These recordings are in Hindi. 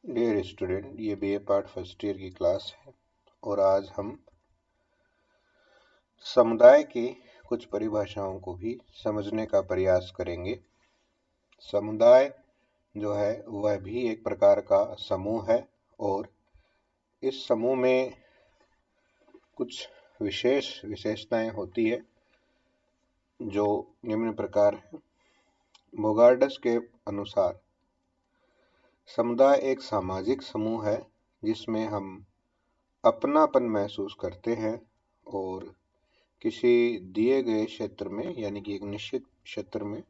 डियर स्टूडेंट, ये बीए पार्ट फर्स्ट ईयर की क्लास है और आज हम समुदाय की कुछ परिभाषाओं को भी समझने का प्रयास करेंगे। समुदाय जो है वह भी एक प्रकार का समूह है और इस समूह में कुछ विशेष विशेषताएं होती है जो निम्न प्रकार है। बोगार्डस के अनुसार समुदाय एक सामाजिक समूह है जिसमें हम अपनापन महसूस करते हैं और किसी दिए गए क्षेत्र में यानी कि एक निश्चित क्षेत्र में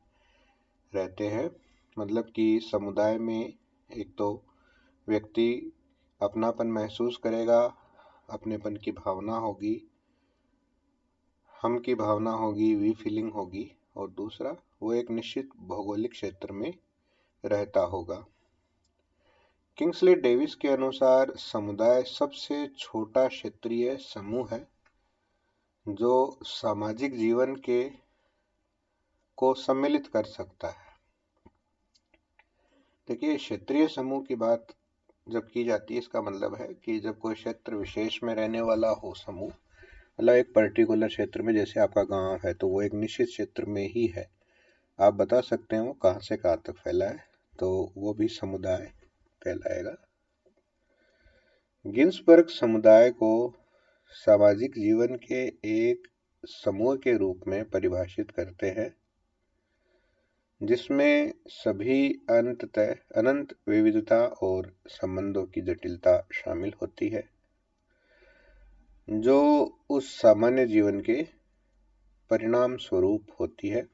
रहते हैं। मतलब कि समुदाय में एक तो व्यक्ति अपनापन महसूस करेगा, अपनेपन की भावना होगी, हम की भावना होगी, वी फीलिंग होगी और दूसरा वो एक निश्चित भौगोलिक क्षेत्र में रहता होगा। किंग्सले डेविस के अनुसार समुदाय सबसे छोटा क्षेत्रीय समूह है जो सामाजिक जीवन को सम्मिलित कर सकता है। देखिए, क्षेत्रीय समूह की बात जब की जाती है, इसका मतलब है कि जब कोई क्षेत्र विशेष में रहने वाला हो समूह, मतलब एक पर्टिकुलर क्षेत्र में, जैसे आपका गांव है तो वो एक निश्चित क्षेत्र में ही है, आप बता सकते हो कहाँ से कहाँ तक फैला है, तो वो भी समुदाय कहलाएगा। गिन्सबर्ग समुदाय को सामाजिक जीवन के एक समूह के रूप में परिभाषित करते हैं जिसमें सभी अनंत विविधता और संबंधों की जटिलता शामिल होती है जो उस सामान्य जीवन के परिणाम स्वरूप होती है।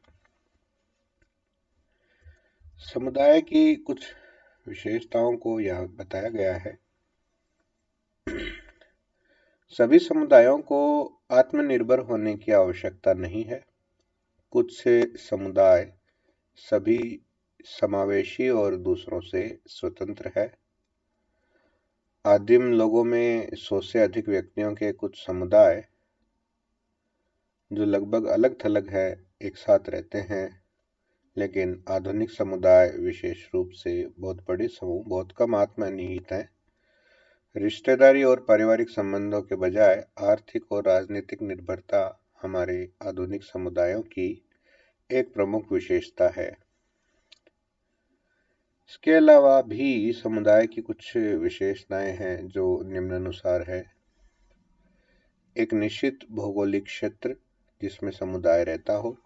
समुदाय की कुछ विशेषताओं को यहाँ बताया गया है। सभी समुदायों को आत्मनिर्भर होने की आवश्यकता नहीं है। कुछ से समुदाय सभी समावेशी और दूसरों से स्वतंत्र है। आदिम लोगों में 100 से अधिक व्यक्तियों के कुछ समुदाय जो लगभग अलग थलग है एक साथ रहते हैं, लेकिन आधुनिक समुदाय विशेष रूप से बहुत बड़े समूह बहुत कम आत्मनिहित हैं। रिश्तेदारी और पारिवारिक संबंधों के बजाय आर्थिक और राजनीतिक निर्भरता हमारे आधुनिक समुदायों की एक प्रमुख विशेषता है। इसके अलावा भी समुदाय की कुछ विशेषताएं हैं जो निम्नानुसार है। एक निश्चित भौगोलिक क्षेत्र जिसमें समुदाय रहता हो,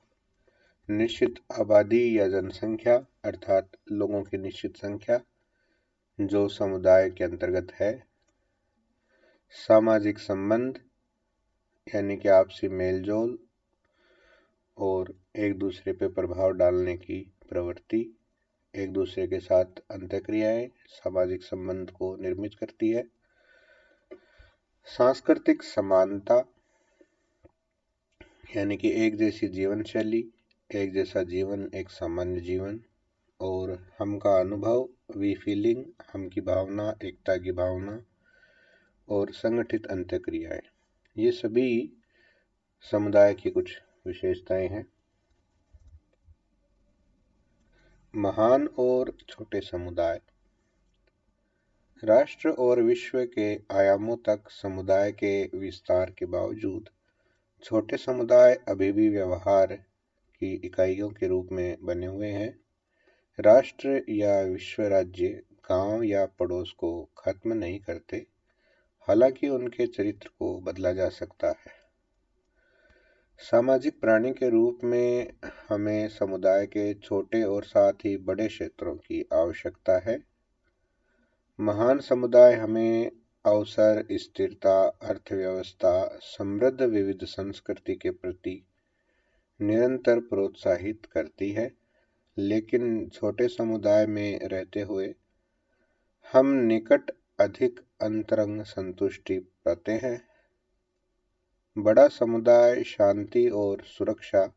निश्चित आबादी या जनसंख्या अर्थात लोगों की निश्चित संख्या जो समुदाय के अंतर्गत है, सामाजिक संबंध यानी कि आपसी मेलजोल और एक दूसरे पर प्रभाव डालने की प्रवृत्ति, एक दूसरे के साथ अंतःक्रियाएं सामाजिक संबंध को निर्मित करती है। सांस्कृतिक समानता यानी कि एक जैसी जीवन शैली, एक जैसा जीवन, एक सामान्य जीवन और हम का अनुभव, वी फीलिंग, हम की भावना, एकता की भावना और संगठित अंतःक्रियाएं, ये सभी समुदाय की कुछ विशेषताएं हैं। महान और छोटे समुदाय। राष्ट्र और विश्व के आयामों तक समुदाय के विस्तार के बावजूद छोटे समुदाय अभी भी व्यवहार की इकाइयों के रूप में बने हुए हैं। राष्ट्र या विश्व राज्य गांव या पड़ोस को खत्म नहीं करते, हालांकि उनके चरित्र को बदला जा सकता है। सामाजिक प्राणी के रूप में हमें समुदाय के छोटे और साथ ही बड़े क्षेत्रों की आवश्यकता है। महान समुदाय हमें अवसर, स्थिरता, अर्थव्यवस्था, समृद्ध विविध संस्कृति के प्रति निरंतर प्रोत्साहित करती है, लेकिन छोटे समुदाय में रहते हुए हम निकट अधिक अंतरंग संतुष्टि पाते हैं। बड़ा समुदाय शांति और सुरक्षा,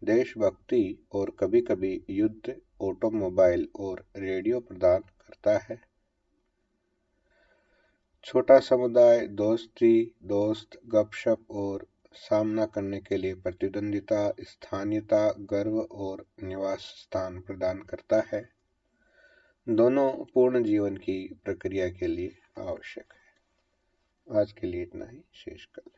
देशभक्ति और कभी-कभी युद्ध, ऑटोमोबाइल और रेडियो प्रदान करता है। छोटा समुदाय दोस्त, गपशप और सामना करने के लिए प्रतिद्वंदिता, स्थानीयता, गर्व और निवास स्थान प्रदान करता है। दोनों पूर्ण जीवन की प्रक्रिया के लिए आवश्यक है। आज के लिए इतना ही, शेष कल।